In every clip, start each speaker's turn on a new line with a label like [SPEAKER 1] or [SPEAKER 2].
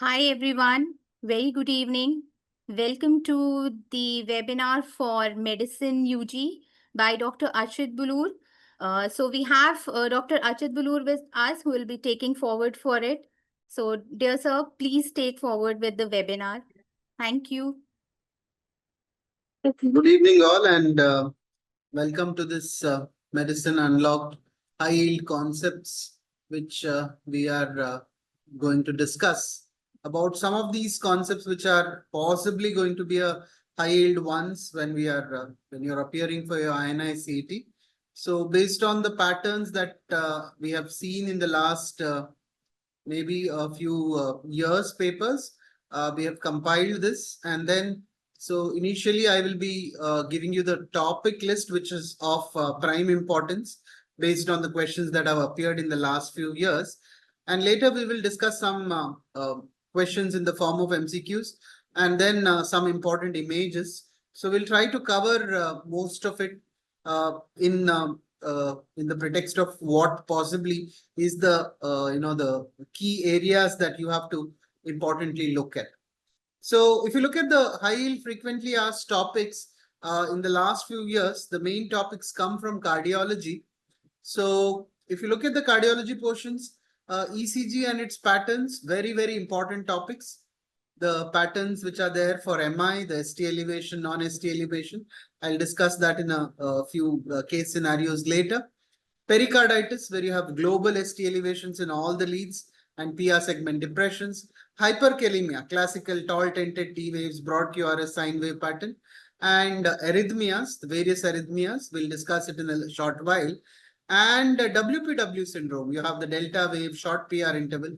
[SPEAKER 1] Hi everyone, very good evening. Welcome to the webinar for Medicine UG by Dr. Archith Boloor. So we have Dr. Archith Boloor with us who will be taking forward for it. So dear sir, please take forward with the webinar. Thank you.
[SPEAKER 2] Good evening all and welcome to this Medicine Unlocked High Yield Concepts which we are going to discuss about some of these concepts which are possibly going to be a high yield ones when you're appearing for your INI-CET. So based on the patterns that we have seen in the last maybe a few years papers, we have compiled this, and then so initially I will be giving you the topic list which is of prime importance based on the questions that have appeared in the last few years, and later we will discuss some questions in the form of MCQs and then some important images. So we'll try to cover most of it in the pretext of what possibly is the the key areas that you have to importantly look at. So if you look at the high yield frequently asked topics in the last few years, the main topics come from cardiology. So if you look at the cardiology portions, ECG and its patterns, very important topics. The patterns which are there for MI, the ST elevation, non-ST elevation. I'll discuss that in a few case scenarios later. Pericarditis, where you have global ST elevations in all the leads and PR segment depressions. Hyperkalemia, classical tall tented T waves, broad QRS sine wave pattern. And arrhythmias, the various arrhythmias, we'll discuss it in a short while. And WPW syndrome, you have the delta wave, short PR interval.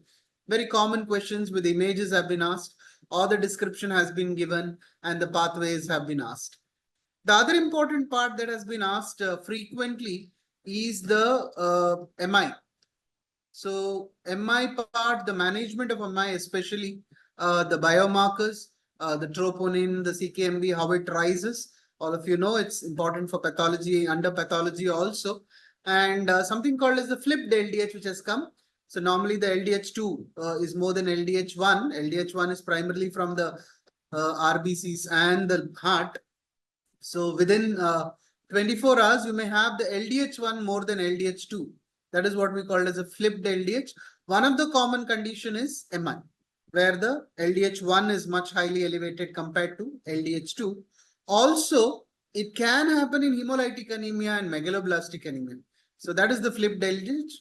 [SPEAKER 2] Very common questions with images have been asked, or the description has been given, and the pathways have been asked. The other important part that has been asked frequently is the MI. So MI part, the management of MI, especially the biomarkers, the troponin, the CKMB, how it rises. All of you know it's important for pathology, under pathology also. And something called as the flipped LDH, which has come. So normally the LDH2 is more than LDH1. LDH1 is primarily from the RBCs and the heart. So within 24 hours, you may have the LDH1 more than LDH2. That is what we call as a flipped LDH. One of the common condition is MI, where the LDH1 is much highly elevated compared to LDH2. Also, it can happen in hemolytic anemia and megaloblastic anemia. So that is the flipped LDH.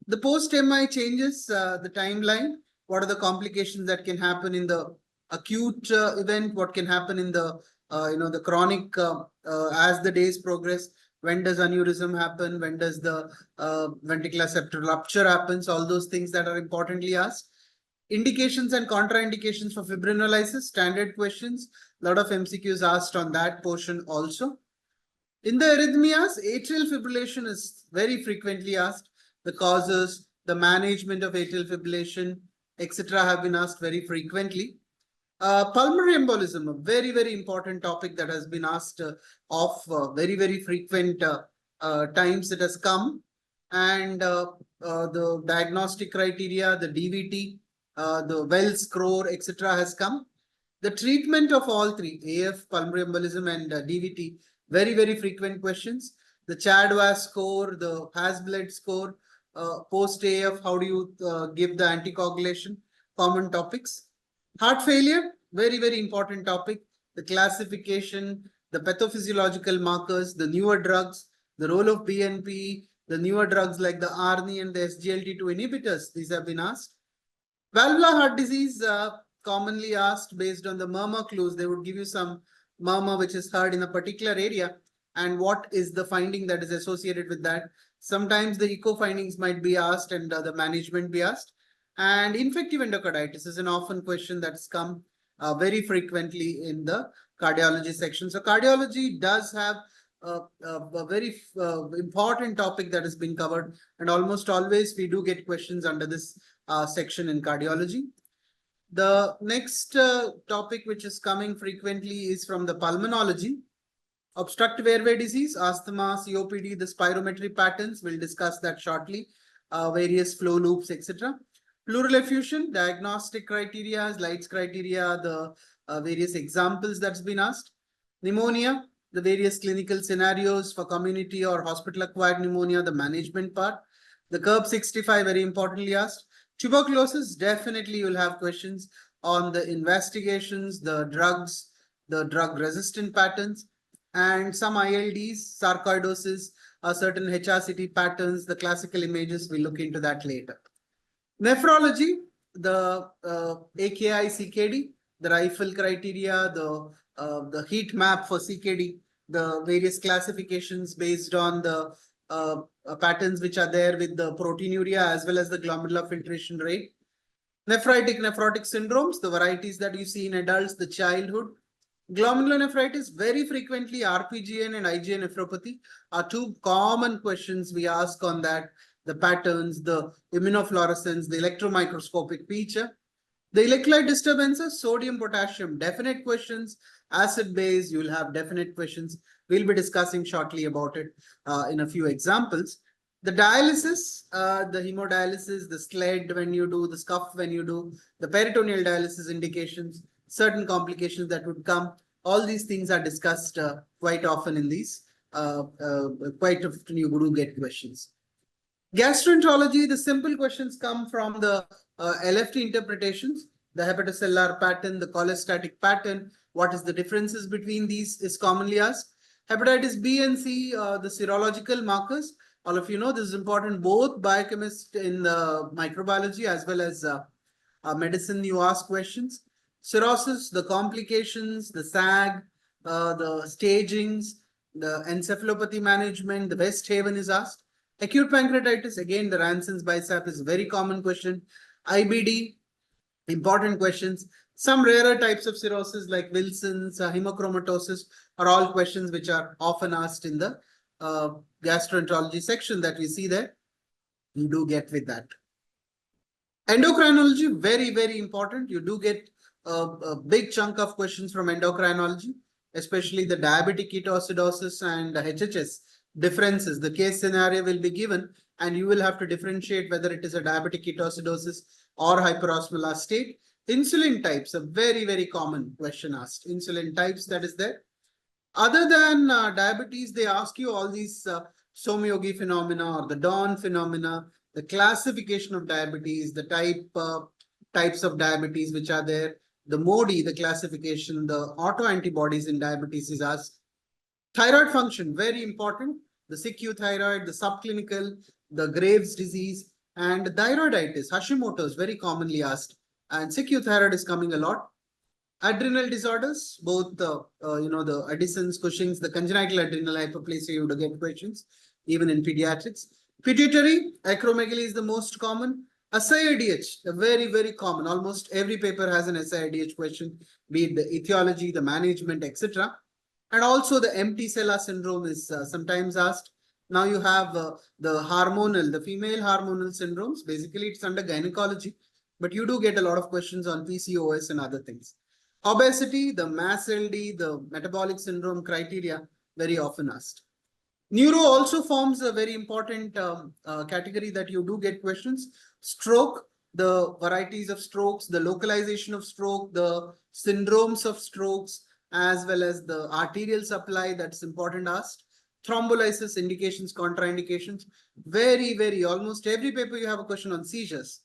[SPEAKER 2] The post-MI changes the timeline. What are the complications that can happen in the acute event? What can happen in the the chronic as the days progress? When does aneurysm happen? When does the ventricular septal rupture happens? All those things that are importantly asked. Indications and contraindications for fibrinolysis, standard questions. A lot of MCQs asked on that portion also. In the arrhythmias, atrial fibrillation is very frequently asked. The causes, the management of atrial fibrillation, etc. have been asked very frequently. Pulmonary embolism, a very important topic that has been asked of very frequent times it has come. And the diagnostic criteria, the DVT, the Wells score, etc. has come. The treatment of all three, AF, pulmonary embolism, and DVT, very frequent questions. The CHAD-VAS score, the Hasbled score, post-AF, how do you give the anticoagulation, common topics. Heart failure, very important topic. The classification, the pathophysiological markers, the newer drugs, the role of BNP, the newer drugs like the ARNI and the SGLT2 inhibitors, these have been asked. Valvular heart disease, commonly asked based on the murmur clues. They would give you some murmur which is heard in a particular area and what is the finding that is associated with that. Sometimes the echo findings might be asked and the management be asked. And infective endocarditis is an often question that's come very frequently in the cardiology section. So cardiology does have a very important topic that has been covered, and almost always we do get questions under this section in cardiology. The next topic which is coming frequently is from the pulmonology. Obstructive airway disease, asthma, COPD, the spirometry patterns, we'll discuss that shortly, various flow loops, etc. Pleural effusion, diagnostic criteria, Light's criteria, the various examples that's been asked. Pneumonia, the various clinical scenarios for community or hospital-acquired pneumonia, the management part. The curve 65, very importantly asked. Tuberculosis, definitely you'll have questions on the investigations, the drugs, the drug-resistant patterns, and some ILDs, sarcoidosis, certain HRCT patterns, the classical images, we'll look into that later. Nephrology, the AKI-CKD, the rifle criteria, the heat map for CKD, the various classifications based on the patterns which are there with the proteinuria as well as the glomerular filtration rate. Nephrotic syndromes, the varieties that you see in adults, the childhood. Glomerulonephritis, very frequently RPGN and IgA nephropathy are two common questions we ask on that. The patterns, the immunofluorescence, the electromicroscopic feature. The electrolyte disturbances, sodium, potassium, definite questions. Acid base, you will have definite questions. We'll be discussing shortly about it in a few examples. The dialysis, the hemodialysis, the SLED when you do, the SCUF when you do, the peritoneal dialysis indications, certain complications that would come. All these things are discussed quite often in these. Quite often you do get questions. Gastroenterology, the simple questions come from the LFT interpretations, the hepatocellular pattern, the cholestatic pattern. What is the differences between these is commonly asked. Hepatitis B and C, the serological markers. All of you know this is important, both biochemist in microbiology as well as medicine, you ask questions. Cirrhosis, the complications, the SAG, the stagings, the encephalopathy management, the West Haven is asked. Acute pancreatitis, again, the Ranson's bicep is a very common question. IBD, important questions. Some rarer types of cirrhosis like Wilson's, hemochromatosis are all questions which are often asked in the gastroenterology section that we see there. You do get with that. Endocrinology, very, very important. You do get a big chunk of questions from endocrinology, especially the diabetic ketoacidosis and the HHS differences. The case scenario will be given and you will have to differentiate whether it is a diabetic ketoacidosis or hyperosmolar state. Insulin types, a very, very common question asked. Insulin types, that is there. Other than diabetes, they ask you all these Somyogi phenomena or the Dawn phenomena, the classification of diabetes, the types of diabetes which are there, the MODI, the classification, the autoantibodies in diabetes is asked. Thyroid function, very important. The CQ thyroid, the subclinical, the Graves' disease, and thyroiditis, Hashimoto's, very commonly asked. And CQ thyroid is coming a lot. Adrenal disorders, both the Addison's, Cushing's, the congenital adrenal hyperplasia, you would get questions, even in pediatrics. Pituitary, acromegaly is the most common. SIADH, a very, very common. Almost every paper has an SIADH question, be it the etiology, the management, etc. And also the empty cella syndrome is sometimes asked. Now you have the female hormonal syndromes. Basically, it's under gynecology, but you do get a lot of questions on PCOS and other things. Obesity, the MASLD, the metabolic syndrome criteria, very often asked. Neuro also forms a very important category that you do get questions. Stroke, the varieties of strokes, the localization of stroke, the syndromes of strokes, as well as the arterial supply, that's important asked. Thrombolysis, indications, contraindications. Very, very, almost every paper you have a question on seizures.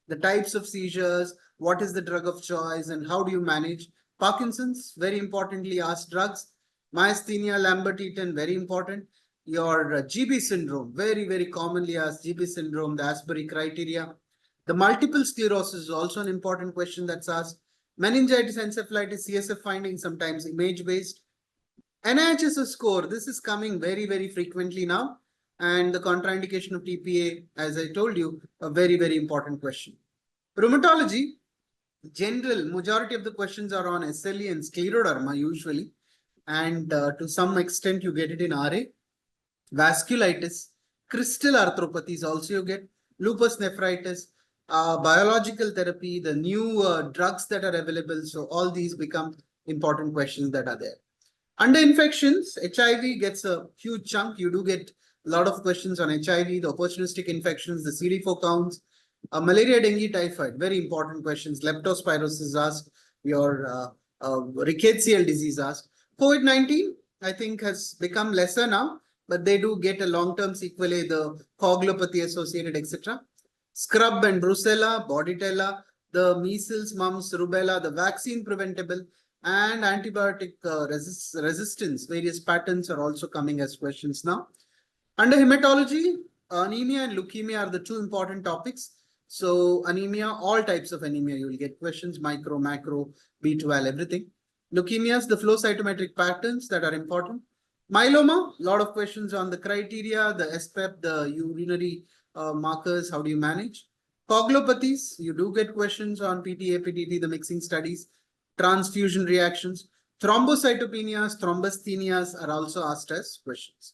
[SPEAKER 2] The types of seizures, what is the drug of choice, and how do you manage? Parkinson's, very importantly asked drugs. Myasthenia, Lambert-Eaton, very important. Your GB syndrome, very, very commonly asked GB syndrome, the Asbury criteria. The multiple sclerosis is also an important question that's asked. Meningitis, encephalitis, CSF findings, sometimes image-based. NIHS score, this is coming very, very frequently now. And the contraindication of TPA, as I told you, a very, very important question. Rheumatology, general, majority of the questions are on SLE and scleroderma usually. And to some extent, you get it in RA. Vasculitis, crystal arthropathies also you get. Lupus nephritis, biological therapy, the new drugs that are available. So all these become important questions that are there. Under infections, HIV gets a huge chunk. You do get a lot of questions on HIV, the opportunistic infections, the CD4 counts, Malaria, dengue, typhoid, very important questions. Leptospirosis is asked. Your rickettsial disease asked. COVID-19, I think, has become lesser now, but they do get a long-term sequelae, the coagulopathy associated, etc. Scrub and brucella, bordetella, the measles, mumps, rubella, the vaccine preventable, and antibiotic resistance. Various patterns are also coming as questions now. Under hematology, anemia and leukemia are the two important topics. So anemia, all types of anemia, you will get questions, micro, macro, B12, everything. Leukemias, the flow cytometric patterns that are important. Myeloma, a lot of questions on the criteria, the SPEP, the urinary markers, how do you manage? Coagulopathies, you do get questions on PTA, PTT, the mixing studies, transfusion reactions. Thrombocytopenias, thrombasthenias are also asked as questions.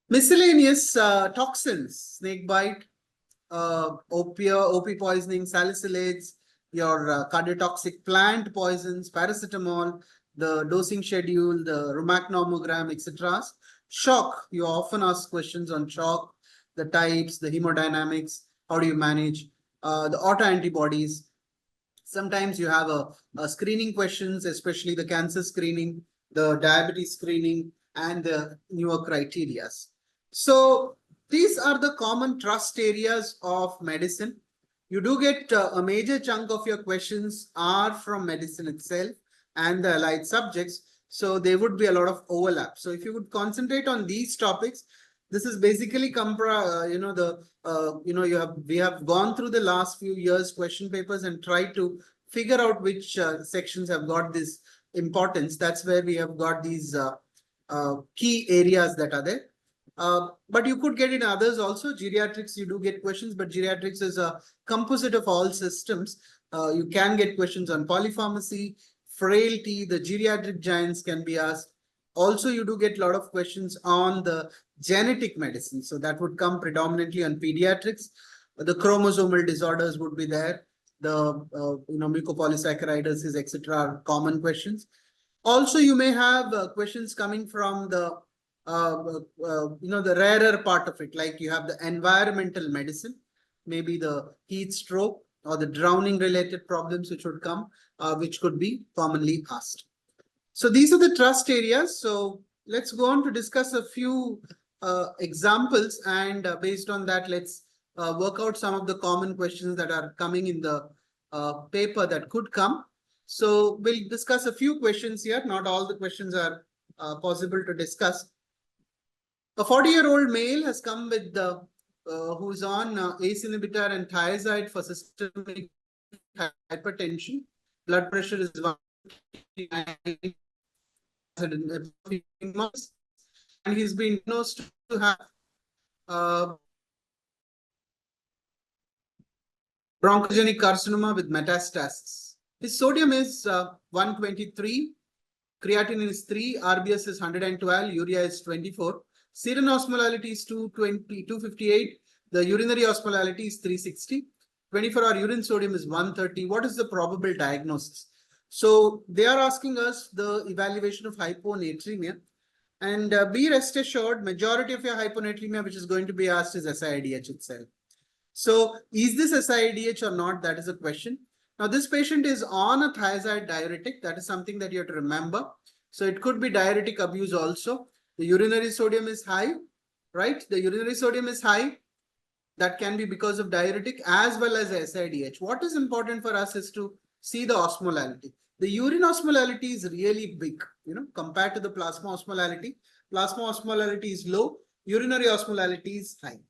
[SPEAKER 2] Miscellaneous toxins, snake bite, OP poisoning, salicylates, your cardiotoxic plant poisons, paracetamol, the dosing schedule, the Rumac nomogram, etc. Shock, you often ask questions on shock, the types, the hemodynamics, how do you manage, the autoantibodies. Sometimes you have a screening questions, especially the cancer screening, the diabetes screening, and the newer criteria. So these are the common trust areas of medicine. You do get a major chunk of your questions are from medicine itself and the allied subjects. So there would be a lot of overlap. So if you would concentrate on these topics, this is basically we have gone through the last few years question papers and tried to figure out which sections have got this importance. That's where we have got these key areas that are there. But you could get in others also. Geriatrics, you do get questions, but geriatrics is a composite of all systems. You can get questions on polypharmacy, frailty, the geriatric giants can be asked. Also, you do get a lot of questions on the genetic medicine. So that would come predominantly on pediatrics. The chromosomal disorders would be there. The mucopolysaccharidosis, etc. are common questions. Also, you may have questions coming from the the rarer part of it, like you have the environmental medicine, maybe the heat stroke or the drowning related problems which would come, which could be commonly asked. So these are the trust areas. So let's go on to discuss a few examples, and based on that, let's work out some of the common questions that are coming in the paper that could come. So we'll discuss a few questions here. Not all the questions are possible to discuss. A 40-year-old male has come with the who's on ACE inhibitor and thiazide for systemic hypertension. Blood pressure is 159 months, and he's been diagnosed to have bronchogenic carcinoma with metastasis. His sodium is 123, creatinine is 3, RBS is 112, urea is 24. Serum osmolality is 258. The urinary osmolality is 360. 24-hour urine sodium is 130. What is the probable diagnosis? So they are asking us the evaluation of hyponatremia. And be rest assured, majority of your hyponatremia which is going to be asked is SIADH itself. So is this SIADH or not? That is a question. Now this patient is on a thiazide diuretic. That is something that you have to remember. So it could be diuretic abuse also. The urinary sodium is high, right? The urinary sodium is high. That can be because of diuretic as well as SIADH. What is important for us is to see the osmolality. The urine osmolality is really big, compared to the plasma osmolality. Plasma osmolality is low, urinary osmolality is high.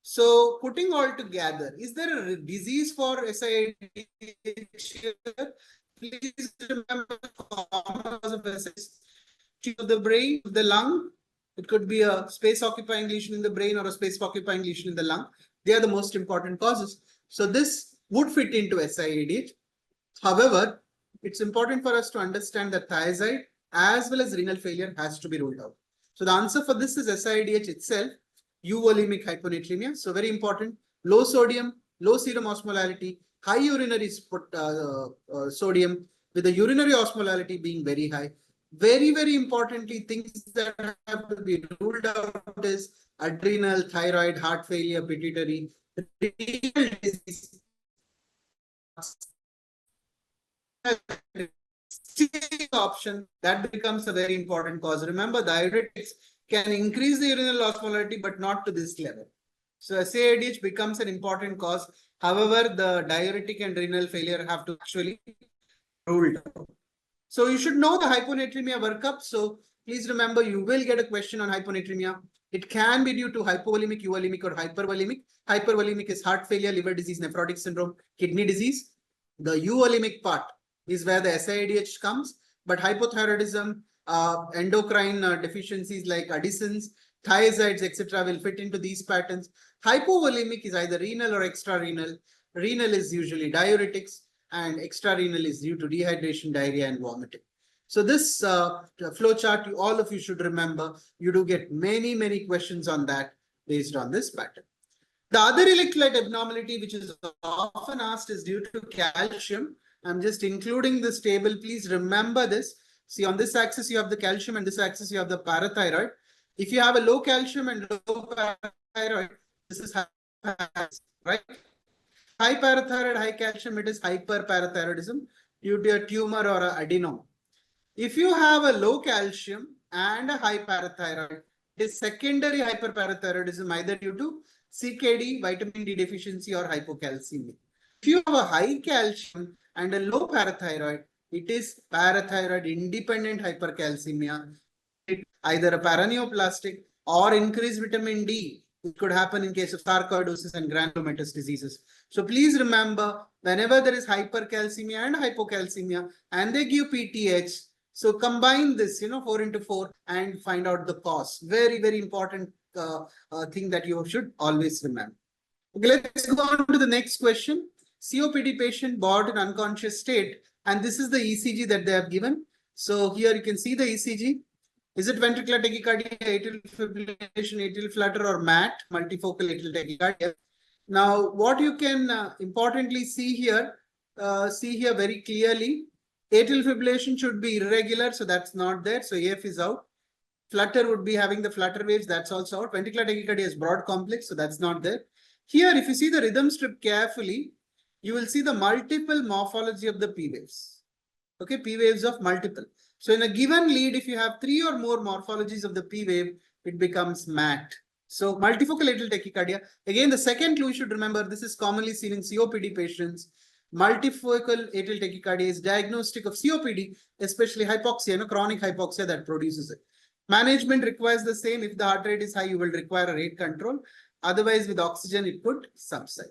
[SPEAKER 2] So putting all together, is there a disease for SIADH? Please remember cause of SIADH. Of the brain, the lung. It could be a space-occupying lesion in the brain or a space-occupying lesion in the lung. They are the most important causes. So this would fit into SIADH. However, it's important for us to understand that thiazide as well as renal failure has to be ruled out. So the answer for this is SIADH itself, euvolemic hyponatremia. So very important, low sodium, low serum osmolality, high urinary sodium with the urinary osmolality being very high. Very, very importantly, things that have to be ruled out is adrenal, thyroid, heart failure, pituitary. renal disease option, that becomes a very important cause. Remember, diuretics can increase the urinary osmolarity, but not to this level. So SIADH becomes an important cause. However, the diuretic and renal failure have to actually ruled out. So you should know the hyponatremia workup. So please remember, you will get a question on hyponatremia. It can be due to hypovolemic, euvolemic, or hypervolemic. Hypervolemic is heart failure, liver disease, nephrotic syndrome, kidney disease. The euvolemic part is where the SIADH comes, but hypothyroidism, endocrine deficiencies like addisons, thiazides, etc. will fit into these patterns. Hypovolemic is either renal or extrarenal. Renal is usually diuretics, and extrarenal is due to dehydration, diarrhea, and vomiting. So this flow chart, all of you should remember. You do get many questions on that based on this pattern. The other electrolyte abnormality, which is often asked, is due to calcium. I'm just including this table. Please remember this. See, on this axis, you have the calcium, and this axis, you have the parathyroid. If you have a low calcium and low parathyroid, this is right? High parathyroid, high calcium, it is hyperparathyroidism due to a tumor or an adenoma. If you have a low calcium and a high parathyroid, it is secondary hyperparathyroidism, either due to CKD, vitamin D deficiency, or hypocalcemia. If you have a high calcium and a low parathyroid, it is parathyroid independent hypercalcemia, either a paraneoplastic or increased vitamin D. It could happen in case of sarcoidosis and granulomatous diseases. So please remember, whenever there is hypercalcemia and hypocalcemia and they give PTH, so combine this, 4 into 4 and find out the cause. Very important thing that you should always remember. Okay, let's go on to the next question. COPD patient brought in unconscious state, and this is the ECG that they have given. So here you can see the ECG. Is it ventricular tachycardia, atrial fibrillation, atrial flutter, or MAT, multifocal atrial tachycardia? Now, what you can importantly see here very clearly, atrial fibrillation should be irregular, so that's not there. So AF is out. Flutter would be having the flutter waves, that's also out. Ventricular tachycardia is broad complex, so that's not there. Here, if you see the rhythm strip carefully, you will see the multiple morphology of the P waves. Okay, P waves of multiple. So in a given lead, if you have 3 or more morphologies of the P wave, it becomes MAT. So multifocal atrial tachycardia. Again, the second clue you should remember, this is commonly seen in COPD patients. Multifocal atrial tachycardia is diagnostic of COPD, especially hypoxia, chronic hypoxia that produces it. Management requires the same. If the heart rate is high, you will require a rate control. Otherwise, with oxygen, it could subside.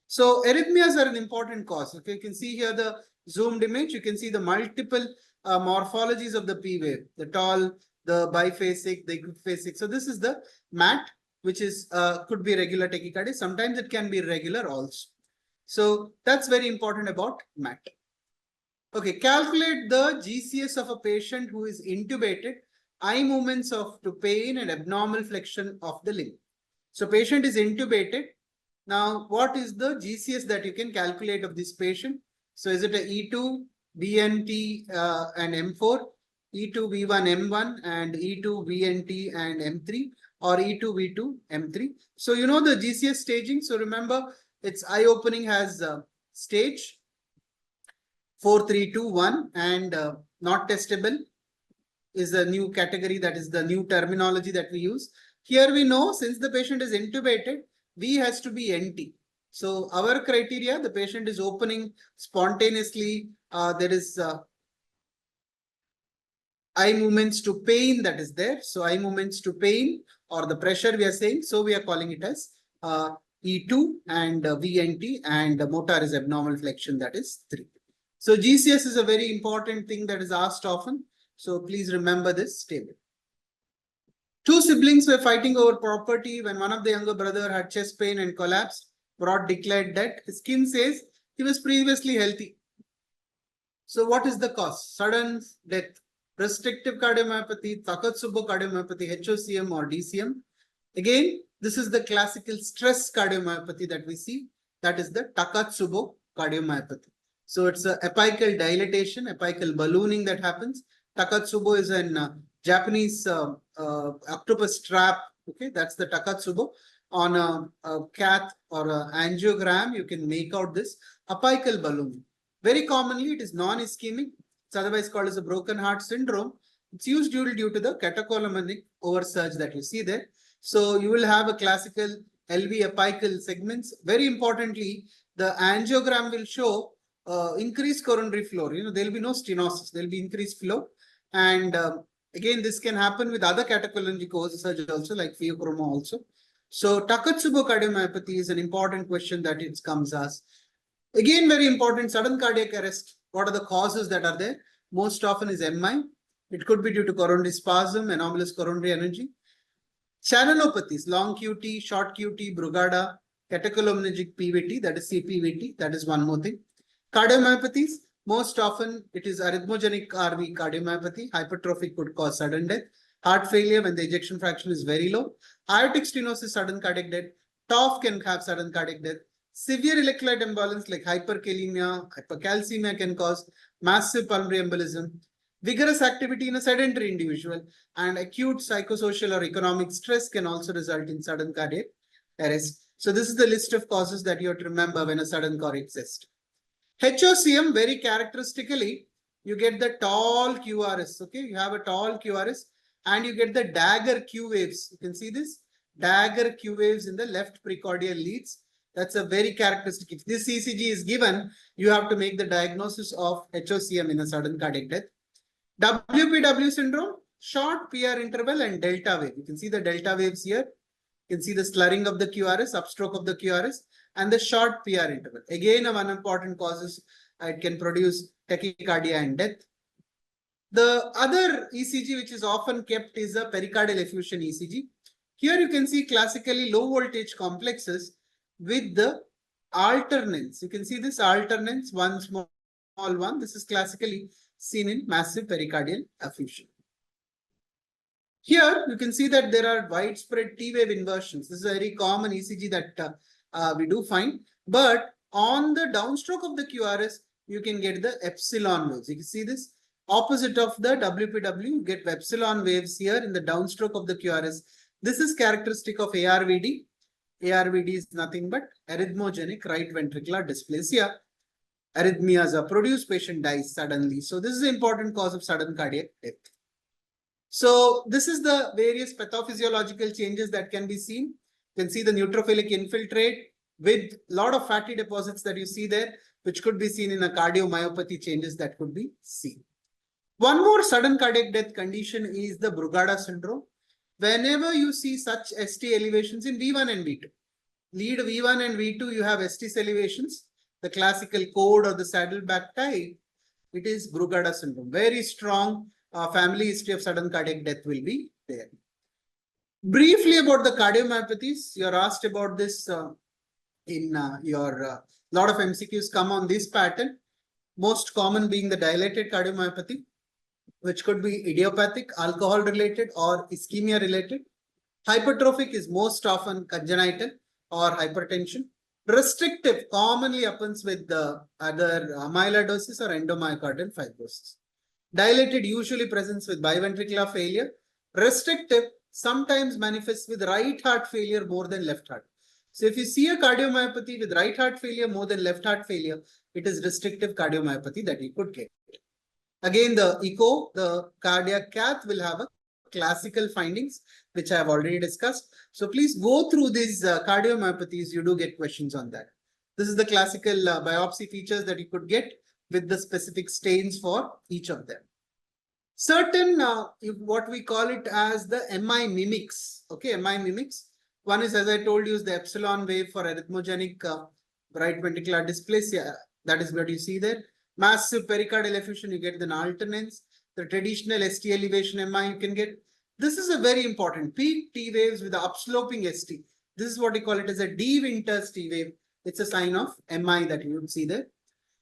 [SPEAKER 2] So arrhythmias are an important cause. Okay, you can see here the zoomed image. You can see the multiple morphologies of the P wave, the tall, the biphasic, the equiphasic. So this is the MAT, which is could be regular tachycardia. Sometimes it can be irregular also. So that's very important about MAT. Okay, calculate the GCS of a patient who is intubated, eye movements to pain and abnormal flexion of the limb. So patient is intubated. Now, what is the GCS that you can calculate of this patient? So is it a E2, BNT and M4, E2, V1, M1, and E2, VNT and M3, or E2, V2, M3? So you know the GCS staging. So remember, its eye opening has stage 4, 3, 2, 1, and not testable is a new category. That is the new terminology that we use. Here we know, since the patient is intubated, V has to be NT. So our criteria, the patient is opening spontaneously. There is eye movements to pain that is there. So eye movements to pain or the pressure we are saying. So we are calling it as E2 and VNT, and motor is abnormal flexion, that is 3. So GCS is a very important thing that is asked often. So please remember this table. 2 siblings were fighting over property when one of the younger brother had chest pain and collapsed. Brought declared dead. His kin says he was previously healthy. So what is the cause? Sudden death, restrictive cardiomyopathy, Takotsubo cardiomyopathy, HOCM or DCM. Again, this is the classical stress cardiomyopathy that we see. That is the Takotsubo cardiomyopathy. So it's a apical dilatation, apical ballooning that happens. Takotsubo is an Japanese octopus trap. Okay, that's the Takotsubo. on a cath or a angiogram, you can make out this apical balloon. Very commonly, it is non-ischemic. It's otherwise called as a broken heart syndrome. It's usually due to the catecholamic oversurge that you see there. So you will have a classical LV apical segments. Very importantly, the angiogram will show increased coronary flow. There will be no stenosis. There will be increased flow. And again, this can happen with other catecholamic oversurge also, like pheochromo also. So Takotsubo cardiomyopathy is an important question that it comes as. Again, very important, sudden cardiac arrest. What are the causes that are there? Most often is MI. It could be due to coronary spasm, anomalous coronary energy. Channelopathies, long QT, short QT, Brugada, catecholaminergic PVT, that is CPVT, that is one more thing. Cardiomyopathies, most often it is arrhythmogenic RV cardiomyopathy. Hypertrophic could cause sudden death. Heart failure when the ejection fraction is very low. Aortic stenosis, sudden cardiac death. TOF can have sudden cardiac death. Severe electrolyte imbalance like hyperkalemia, hypercalcemia can cause massive pulmonary embolism. Vigorous activity in a sedentary individual and acute psychosocial or economic stress can also result in sudden cardiac arrest. So this is the list of causes that you have to remember when a sudden cardiac arrest. HOCM, very characteristically, you get the tall QRS. Okay, you have a tall QRS and you get the dagger Q waves. You can see this dagger Q waves in the left precordial leads. That's a very characteristic. If this ECG is given, you have to make the diagnosis of HOCM in a sudden cardiac death. WPW syndrome, short PR interval and delta wave. You can see the delta waves here. You can see the slurring of the QRS, upstroke of the QRS, and the short PR interval. Again, one important causes, it can produce tachycardia and death. The other ECG which is often kept is a pericardial effusion ECG. Here you can see classically low voltage complexes with the alternance. You can see this alternance, one small one. This is classically seen in massive pericardial effusion. Here you can see that there are widespread T-wave inversions. This is a very common ECG that we do find. But on the downstroke of the QRS, you can get the epsilon waves. You can see this opposite of the WPW, you get epsilon waves here in the downstroke of the QRS. This is characteristic of ARVD. ARVD is nothing but arrhythmogenic right ventricular dysplasia. Arrhythmias are produced, patient dies suddenly. So this is an important cause of sudden cardiac death. So this is the various pathophysiological changes that can be seen. You can see the neutrophilic infiltrate with a lot of fatty deposits that you see there, which could be seen in a cardiomyopathy changes that could be seen. One more sudden cardiac death condition is the Brugada syndrome. Whenever you see such ST elevations in V1 and V2, lead V1 and V2, you have ST elevations. The classical code or the saddleback type, it is Brugada syndrome. Very strong family history of sudden cardiac death will be there. Briefly about the cardiomyopathies, you are asked about this in your lot of MCQs come on this pattern. Most common being the dilated cardiomyopathy, which could be idiopathic, alcohol related or ischemia related. Hypertrophic is most often congenital or hypertension. Restrictive commonly happens with the other amyloidosis or endomyocardial fibrosis. Dilated usually presents with biventricular failure. Restrictive sometimes manifests with right heart failure more than left heart. So if you see a cardiomyopathy with right heart failure more than left heart failure, it is restrictive cardiomyopathy that you could get. Again, the echo, the cardiac cath will have a classical findings, which I have already discussed. So please go through these cardiomyopathies. You do get questions on that. This is the classical biopsy features that you could get with the specific stains for each of them. Certain, what we call it as the MI mimics. Okay, MI mimics. One is, as I told you, is the epsilon wave for arrhythmogenic right ventricular dysplasia. That is what you see there. Massive pericardial effusion, you get the alternance. The traditional ST elevation MI you can get. This is a very important peak T waves with the upsloping ST. This is what we call it as a D Winters T wave. It's a sign of MI that you would see there.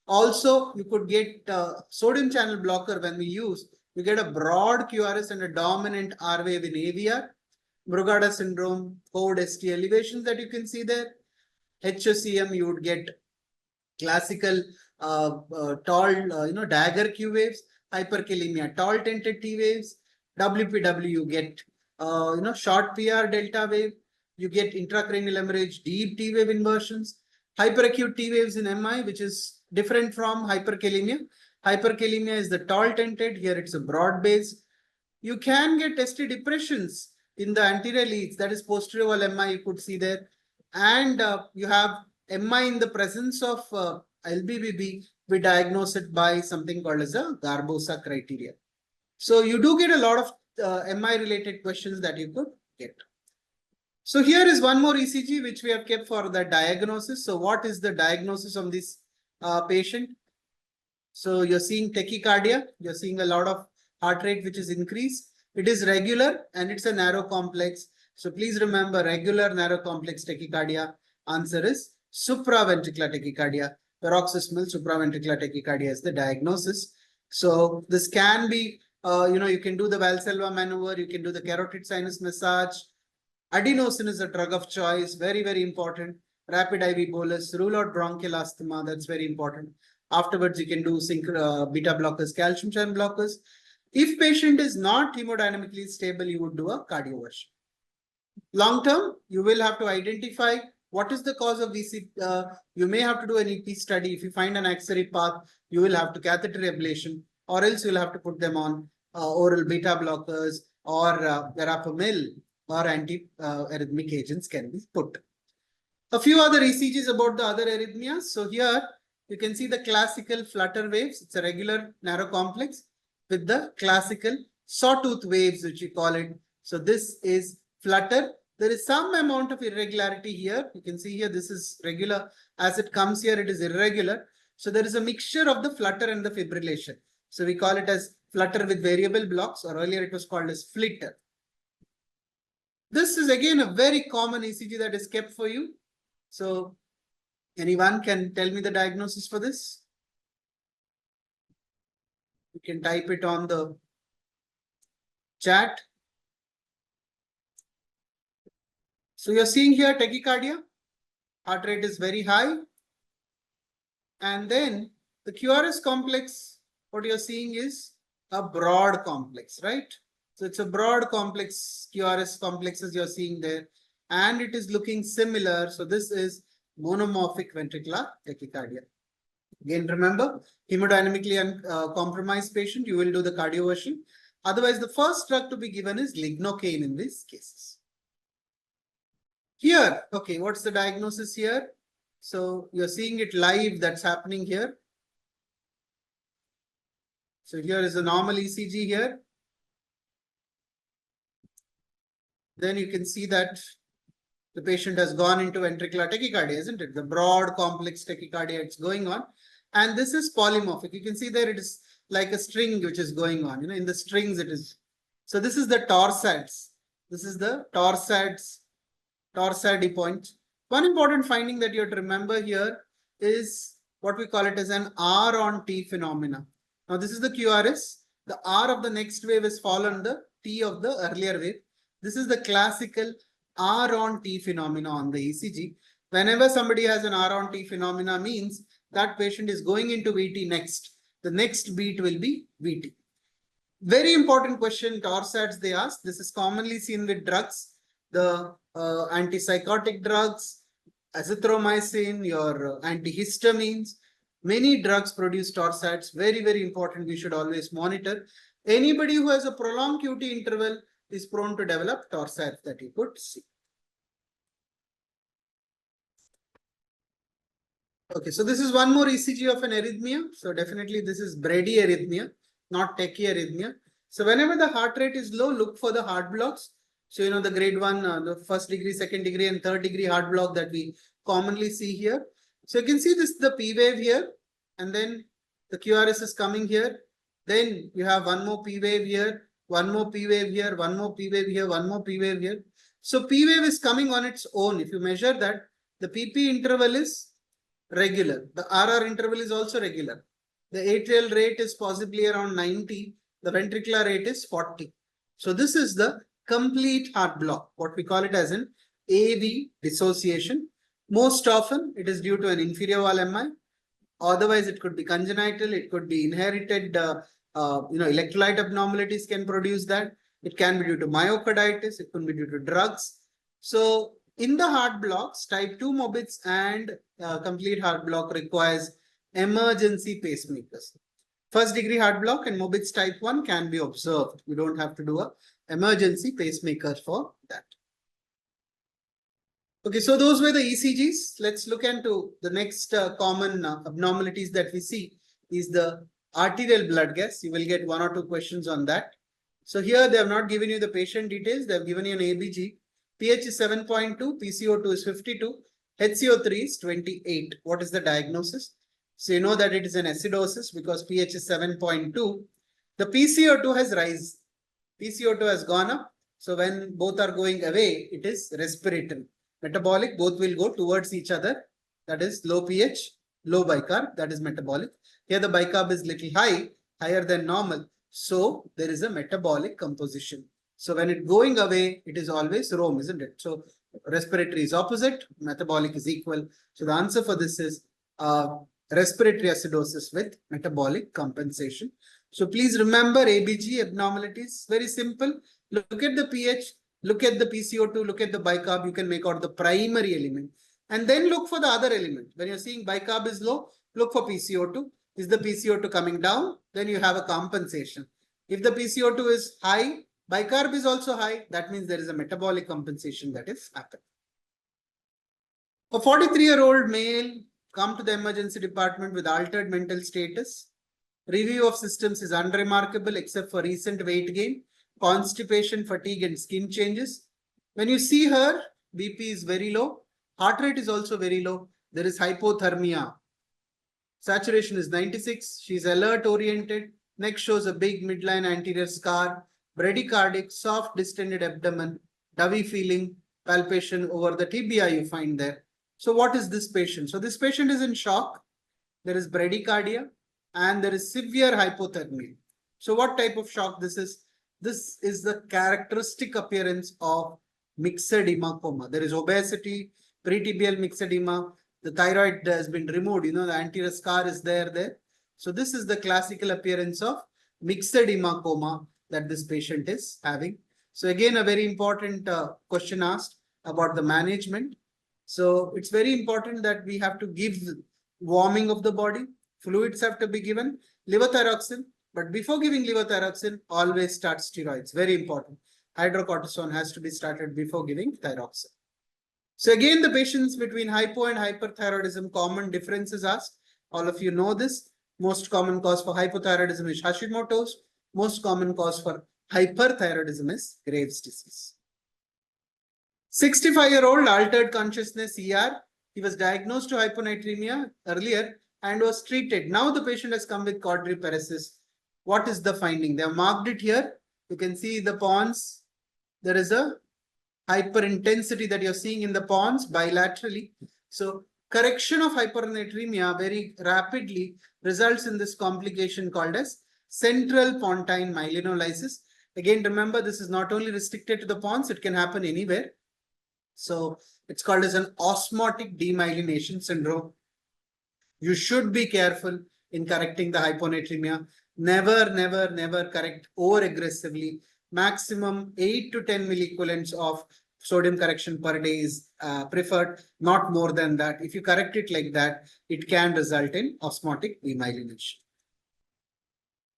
[SPEAKER 2] Also, you could get sodium channel blocker when we use. You get a broad QRS and a dominant R wave in AVR. Brugada syndrome, code ST elevations that you can see there. HOCM, you would get classical tall, dagger Q waves. Hyperkalemia, tall tented T waves. WPW, you get, short PR delta wave. you get intracranial hemorrhage, deep T wave inversions, hyperacute T waves in MI, which is different from hyperkalemia. Hyperkalemia is the tall tented, here it's a broad base. You can get ST depressions in the anterior leads, that is posterior wall MI, you could see there. And you have MI in the presence of LBBB, we diagnose it by something called as a Garbosa criteria. So you do get a lot of MI related questions that you could get. So here is one more ECG which we have kept for the diagnosis. So what is the diagnosis of this patient? So you're seeing tachycardia, you're seeing a lot of heart rate which is increased. It is regular and it's a narrow complex. So please remember, regular narrow complex tachycardia, answer is supraventricular tachycardia. Paroxysmal supraventricular tachycardia is the diagnosis. So this can be, you can do the Valsalva maneuver, you can do the carotid sinus massage. Adenosine is a drug of choice, very, very important. Rapid IV bolus, rule out bronchial asthma, that's very important. Afterwards, you can do beta blockers, calcium channel blockers. If patient is not hemodynamically stable, you would do a cardioversion. Long term, you will have to identify what is the cause of VC. You may have to do an EP study. If you find an axillary path, you will have to catheter ablation, or else you'll have to put them on oral beta blockers or verapamil or anti-arrhythmic agents can be put. A few other ECGs about the other arrhythmias. So here you can see the classical flutter waves. It's a regular narrow complex with the classical sawtooth waves, which we call it. So this is flutter. There is some amount of irregularity here. You can see here, this is regular. As it comes here, it is irregular. So there is a mixture of the flutter and the fibrillation. So we call it as flutter with variable blocks, or earlier it was called as flitter. This is again a very common ECG that is kept for you. So anyone can tell me the diagnosis for this? You can type it on the chat. So you're seeing here tachycardia, heart rate is very high. And then the QRS complex, what you're seeing is a broad complex, right? So it's a broad complex, QRS complexes you're seeing there. And it is looking similar. So this is monomorphic ventricular tachycardia. Again, remember, hemodynamically compromised patient, you will do the cardioversion. Otherwise, the first drug to be given is lignocaine in these cases. Here, okay, what's the diagnosis here? So you're seeing it live, that's happening here. So here is a normal ECG here. Then you can see that the patient has gone into ventricular tachycardia, isn't it? The broad complex tachycardia, it's going on. And this is polymorphic. You can see there it is like a string which is going on. In the strings it is. So this is the torsades. This is the torsade point. One important finding that you have to remember here is what we call it as an R on T phenomena. Now this is the QRS. The R of the next wave is followed the T of the earlier wave. This is the classical R on T phenomena on the ECG. Whenever somebody has an R on T phenomena means that patient is going into VT next. The next beat will be VT. Very important question, torsades they ask. This is commonly seen with drugs, the antipsychotic drugs, azithromycin, your antihistamines. Many drugs produce torsades. Very, very important. We should always monitor. Anybody who has a prolonged QT interval is prone to develop torsades that you could see. Okay, so this is one more ECG of an arrhythmia. So definitely this is bradyarrhythmia, not tachyarrhythmia. So whenever the heart rate is low, look for the heart blocks. So the grade 1, the first degree, second degree and third degree heart block that we commonly see here. So you can see this, the P wave here, and then the QRS is coming here. Then you have one more P wave here, one more P wave here, one more P wave here, one more P wave here. So P wave is coming on its own. If you measure that, the PP interval is regular. The RR interval is also regular. The atrial rate is possibly around 90. The ventricular rate is 40. So this is the complete heart block, what we call it as an AV dissociation. Most often it is due to an inferior wall MI. Otherwise, it could be congenital, it could be inherited, electrolyte abnormalities can produce that. It can be due to myocarditis, it could be due to drugs. So In the heart blocks, type 2 Mobitz and complete heart block requires emergency pacemakers. First degree heart block and Mobitz type 1 can be observed. You don't have to do a emergency pacemaker for that. Okay, so those were the ECGs. Let's look into the next common abnormalities that we see is the arterial blood gas. You will get 1 or 2 questions on that. So here they have not given you the patient details. They have given you an ABG. pH is 7.2, PCO2 is 52, HCO3 is 28. What is the diagnosis? So you know that it is an acidosis because pH is 7.2. The PCO2 has risen. PCO2 has gone up. So when both are going away, it is respiratory. Metabolic, both will go towards each other. That is low pH, low bicarb. That is metabolic. Here the bicarb is little high, higher than normal. So there is a metabolic composition. So when it going away, it is always Rome, isn't it? So respiratory is opposite, metabolic is equal. So the answer for this is respiratory acidosis with metabolic compensation. So please remember ABG abnormalities, very simple. Look at the pH, look at the PCO2, look at the bicarb, you can make out the primary element. And then look for the other element. When you're seeing bicarb is low, look for PCO2. Is the PCO2 coming down? Then you have a compensation. If the PCO2 is high, bicarb is also high, that means there is a metabolic compensation that is happening. A 43-year-old male come to the emergency department with altered mental status. Review of systems is unremarkable except for recent weight gain, constipation, fatigue, and skin changes. When you see her, BP is very low. Heart rate is also very low. There is hypothermia. Saturation is 96. She's alert oriented. Neck shows a big midline anterior scar. Bradycardic, soft distended abdomen, dovey feeling, palpation over the tibia you find there. So what is this patient? So this patient is in shock. There is bradycardia and there is severe hypothermia. So what type of shock this is? This is the characteristic appearance of myxedema coma. There is obesity, pretibial myxedema. The thyroid has been removed. You know, the anterior scar is there. So this is the classical appearance of myxedema coma that this patient is having. So again, a very important question asked about the management. So it's very important that we have to give warming of the body. Fluids have to be given. Levothyroxine. But before giving levothyroxine, always start steroids. Very important. Hydrocortisone has to be started before giving thyroxine. So again, the patients between hypo and hyperthyroidism, common differences asked. All of you know this. Most common cause for hypothyroidism is Hashimoto's. Most common cause for hyperthyroidism is Graves' disease. 65-year-old altered consciousness ER. He was diagnosed to hyponatremia earlier and was treated. Now the patient has come with quadriparesis. What is the finding? They have marked it here. You can see the pons. There is a hyperintensity that you're seeing in the pons bilaterally. So correction of hyponatremia very rapidly results in this complication called as central pontine myelinolysis. Again, remember, this is not only restricted to the pons, it can happen anywhere. So it's called as an osmotic demyelination syndrome. You should be careful in correcting the hyponatremia. Never correct over aggressively. Maximum 8 to 10 milliequivalents of sodium correction per day is preferred, not more than that. If you correct it like that, it can result in osmotic demyelination.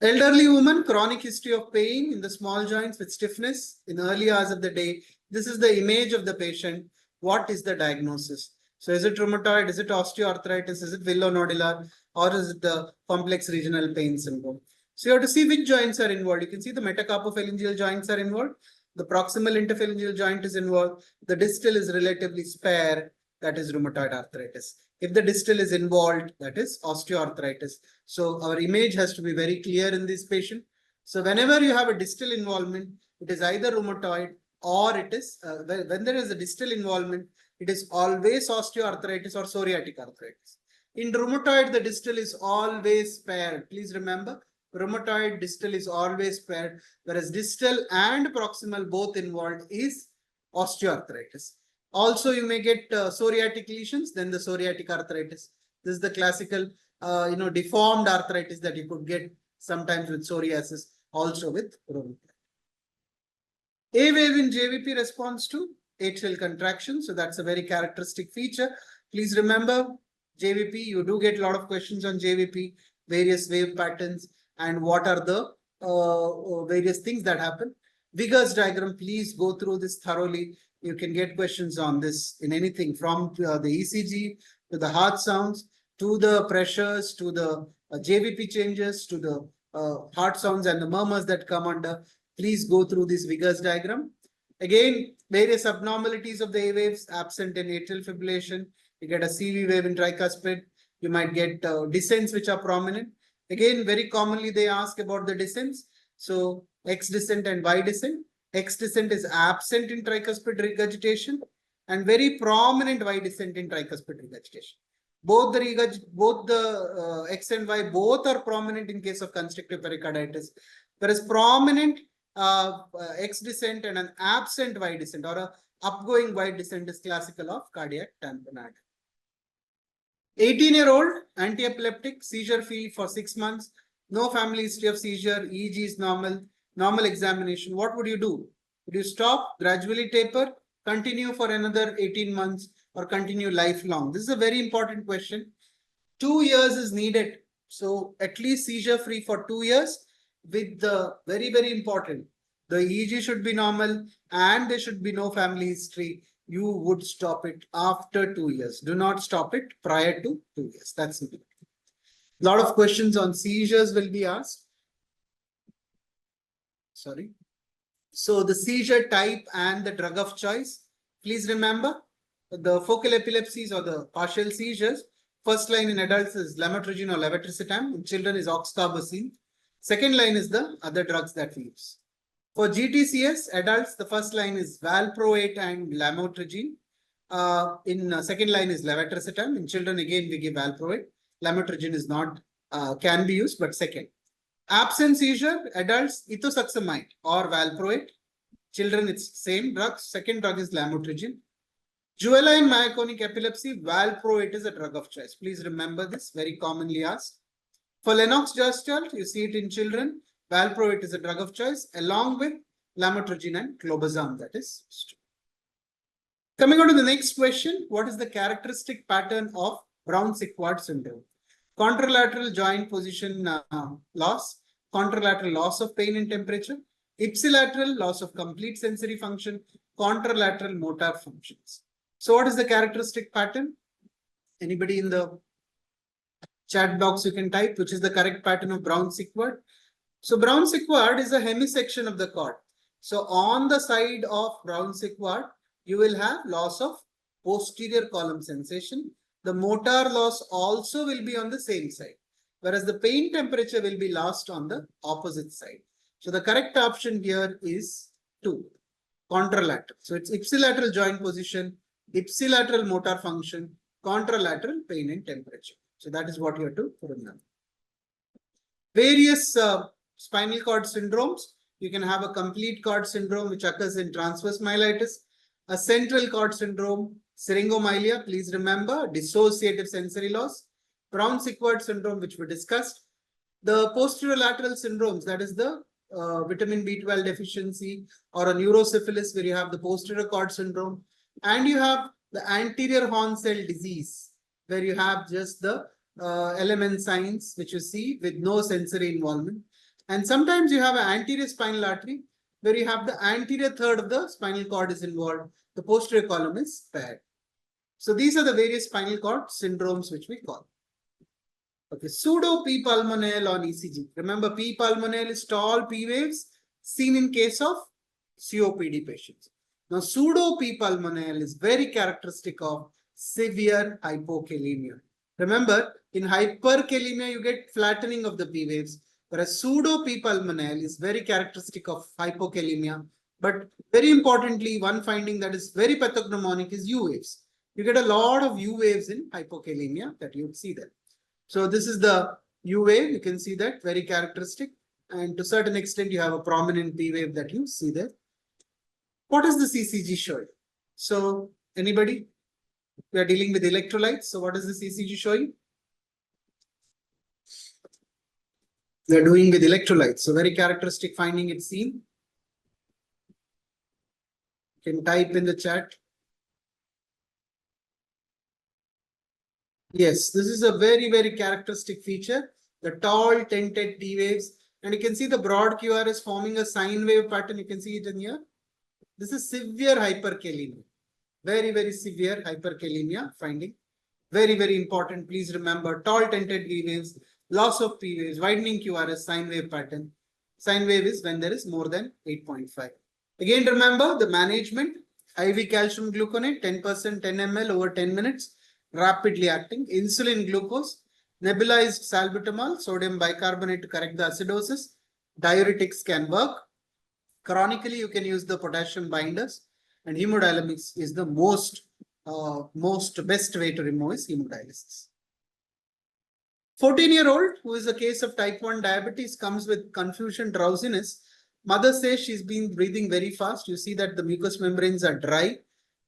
[SPEAKER 2] Elderly woman, chronic history of pain in the small joints with stiffness in early hours of the day. This is the image of the patient. What is the diagnosis? So is it rheumatoid? Is it osteoarthritis? Is it villonodular? Or is it the complex regional pain syndrome? So you have to see which joints are involved. You can see the metacarpophalangeal joints are involved. The proximal interphalangeal joint is involved. The distal is relatively spare. That is rheumatoid arthritis. If the distal is involved, that is osteoarthritis. So our image has to be very clear in this patient. So whenever you have a distal involvement, it is either rheumatoid or it is, when there is a distal involvement, it is always osteoarthritis or psoriatic arthritis. In rheumatoid, the distal is always paired. Please remember, rheumatoid distal is always paired, whereas distal and proximal both involved is osteoarthritis. Also, you may get psoriatic lesions, then the psoriatic arthritis. This is the classical, deformed arthritis that you could get sometimes with psoriasis, also with rheumatoid. A wave in JVP responds to atrial contraction. So that's a very characteristic feature. Please remember JVP, you do get a lot of questions on JVP, various wave patterns, and what are the various things that happen. Vickers diagram, please go through this thoroughly. You can get questions on this in anything from the ECG to the heart sounds, to the pressures, to the JVP changes, to the heart sounds and the murmurs that come under. Please go through this Vickers diagram. Again, various abnormalities of the A waves absent in atrial fibrillation. You get a CV wave in tricuspid. You might get descents which are prominent. Again, very commonly they ask about the descents. So X descent and Y descent. X descent is absent in tricuspid regurgitation and very prominent Y descent in tricuspid regurgitation. Both the X and Y both are prominent in case of constrictive pericarditis. Whereas prominent X descent and an absent Y descent or a upgoing Y descent is classical of cardiac tamponade. 18-year-old, anti-epileptic, seizure-free for 6 months, no family history of seizure, EEG is normal examination. What would you do? Would you stop, gradually taper, continue for another 18 months, or continue lifelong? This is a very important question. 2 years is needed. So at least seizure-free for 2 years with the very, very important. The EEG should be normal and there should be no family history. You would stop it after 2 years. Do not stop it prior to 2 years. That's it. A lot of questions on seizures will be asked. Sorry. So the seizure type and the drug of choice. Please remember the focal epilepsies or the partial seizures. First line in adults is lamotrigine or levetiracetam. In children is oxcarbazepine. Second line is the other drugs that we use. For GTCS adults, the first line is valproate and lamotrigine. In second line is levetiracetam. In children, again, we give valproate. Lamotrigine is not, can be used, but second. Absent seizure, adults, ethosuxamide or valproate. Children, it's same drug. Second drug is lamotrigine. Juvenile myoclonic epilepsy, valproate is a drug of choice. Please remember this, very commonly asked. For Lennox-Gastaut, you see it in children. Valproate is a drug of choice along with lamotrigine and clobazam, that is. Coming on to the next question, what is the characteristic pattern of Brown-Séquard syndrome? Contralateral joint position loss, contralateral loss of pain and temperature, ipsilateral loss of complete sensory function, contralateral motor functions. So what is the characteristic pattern? Anybody in the chat box you can type, which is the correct pattern of Brown-Séquard. So Brown-Séquard is a hemisection of the cord. So on the side of Brown-Séquard, you will have loss of posterior column sensation. The motor loss also will be on the same side, whereas the pain temperature will be lost on the opposite side. So the correct option here is 2, contralateral. So it's ipsilateral joint position, ipsilateral motor function, contralateral pain and temperature. So that is what you have to remember. Various spinal cord syndromes. You can have a complete cord syndrome which occurs in transverse myelitis, a central cord syndrome, syringomyelia, please remember, dissociative sensory loss, Brown-Séquard syndrome which we discussed, the posterolateral syndromes, that is the vitamin B12 deficiency or a neurosyphilis where you have the posterior cord syndrome, and you have the anterior horn cell disease where you have just the element signs which you see with no sensory involvement. And sometimes you have an anterior spinal artery where you have the anterior third of the spinal cord is involved. The posterior column is spared. So these are the various spinal cord syndromes which we call. Okay, pseudo P pulmonale on ECG. Remember, P pulmonale is tall P waves seen in case of COPD patients. Now, pseudo P pulmonale is very characteristic of severe hypokalemia. Remember, in hyperkalemia, you get flattening of the P waves, whereas pseudo P pulmonale is very characteristic of hypokalemia. But very importantly, one finding that is very pathognomonic is U waves. You get a lot of U waves in hypokalemia that you would see there. So this is the U wave. You can see that very characteristic. And to a certain extent, you have a prominent P wave that you see there. What is the CCG showing? So anybody? We are dealing with electrolytes. So what is the CCG showing? We are doing with electrolytes. So very characteristic finding it's seen. You can type in the chat. Yes, this is a very, very characteristic feature. The tall tented T waves. And you can see the broad QR is forming a sine wave pattern. You can see it in here. This is severe hyperkalemia. Very, very severe hyperkalemia finding. Very, very important. Please remember tall tented T waves, loss of P waves, widening QRS, sine wave pattern. Sine wave is when there is more than 8.5. Again, remember the management. IV calcium gluconate, 10%, 10 ml over 10 minutes. Rapidly acting. Insulin glucose. Nebulized salbutamol, sodium bicarbonate to correct the acidosis. Diuretics can work. Chronically, you can use the potassium binders. And hemodynamics is the best way to remove is hemodialysis. 14-year-old who is a case of type 1 diabetes comes with confusion, drowsiness. Mother says she's been breathing very fast. You see that the mucous membranes are dry,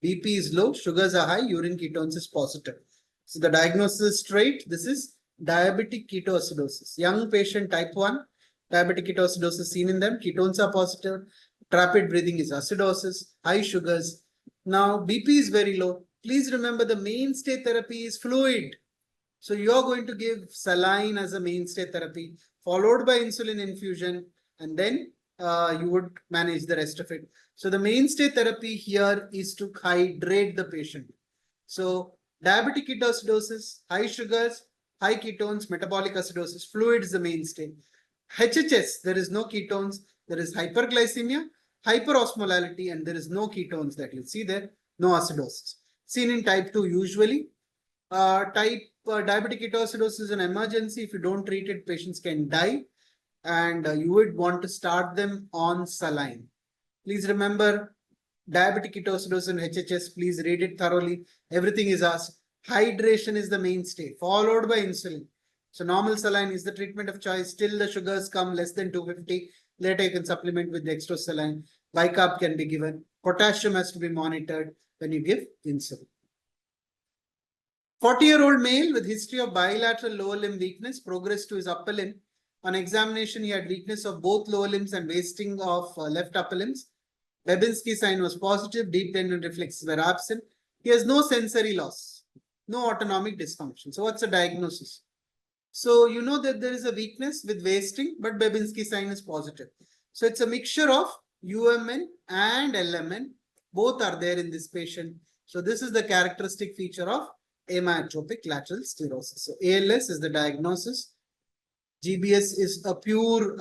[SPEAKER 2] BP is low, sugars are high, urine ketones is positive. So the diagnosis is straight. This is diabetic ketoacidosis. Young patient type 1, diabetic ketoacidosis seen in them. Ketones are positive. Rapid breathing is acidosis, high sugars. Now BP is very low. Please remember the mainstay therapy is fluid. So you're going to give saline as a mainstay therapy, followed by insulin infusion, and then you would manage the rest of it. So the mainstay therapy here is to hydrate the patient. So diabetic ketoacidosis, high sugars, high ketones, metabolic acidosis, fluid is the mainstay. HHS, there is no ketones, there is hyperglycemia, hyperosmolality, and there is no ketones that you see there, no acidosis. Seen in type 2 usually. Diabetic ketoacidosis is an emergency. If you don't treat it, patients can die. And you would want to start them on saline. Please remember, diabetic ketoacidosis and HHS, please read it thoroughly. Everything is asked. Hydration is the mainstay, followed by insulin. So normal saline is the treatment of choice till the sugars come less than 250. Later you can supplement with dextrose saline. Bicarb can be given. Potassium has to be monitored when you give insulin. 40-year-old male with history of bilateral lower limb weakness progressed to his upper limb. On examination, he had weakness of both lower limbs and wasting of left upper limbs. Babinski sign was positive. Deep tendon reflexes were absent. He has no sensory loss, no autonomic dysfunction. So what's the diagnosis? So you know that there is a weakness with wasting, but Babinski sign is positive. So it's a mixture of UMN and LMN. Both are there in this patient. So this is the characteristic feature of amyotrophic lateral sclerosis. So ALS is the diagnosis. GBS is a pure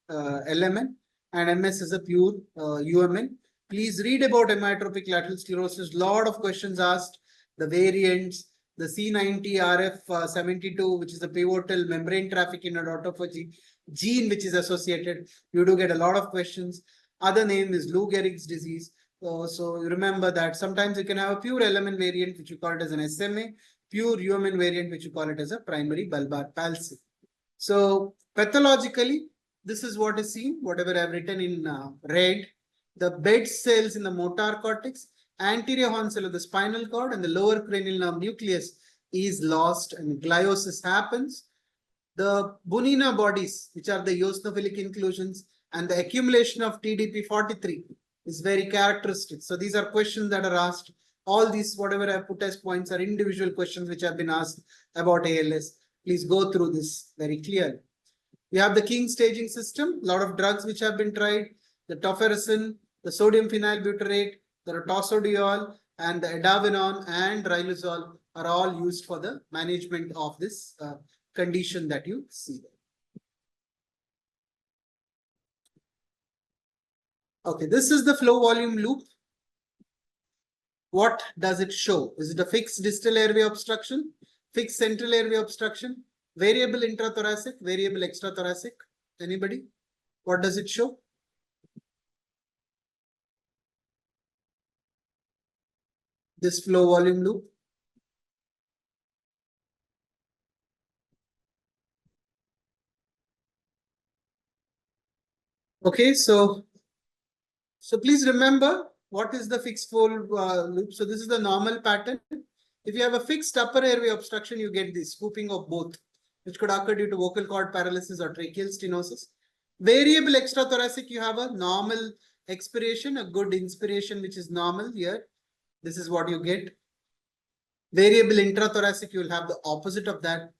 [SPEAKER 2] LMN and MS is a pure UMN. Please read about amyotrophic lateral sclerosis. Lot of questions asked. The variants, the C90RF72, which is the pivotal membrane trafficking and autophagy gene, which is associated. You do get a lot of questions. Other name is Lou Gehrig's disease. So remember that sometimes you can have a pure LMN variant, which you call it as an SMA, pure UMN variant, which you call it as a primary bulbar palsy. So pathologically, this is what is seen, whatever I have written in red. The bed cells in the motor cortex, anterior horn cell of the spinal cord, and the lower cranial nerve nucleus is lost and gliosis happens. The Bunina bodies, which are the eosinophilic inclusions, and the accumulation of TDP43 is very characteristic. So these are questions that are asked. All these, whatever I put as points, are individual questions which have been asked about ALS. Please go through this very clearly. We have the King staging system, a lot of drugs which have been tried, the tofersen, the sodium phenylbutyrate, the rotosodiol, and the edavenone and riluzole are all used for the management of this condition that you see there. Okay, this is the flow volume loop. What does it show? Is it a fixed distal airway obstruction, fixed central airway obstruction, variable intrathoracic, variable extrathoracic? Anybody? What does it show? This flow volume loop. Okay, so please remember what is the fixed flow loop. So this is the normal pattern. If you have a fixed upper airway obstruction, you get the scooping of both, which could occur due to vocal cord paralysis or tracheal stenosis. Variable extrathoracic, you have a normal expiration, a good inspiration, which is normal here. This is what you get. Variable intrathoracic, you will have the opposite of that.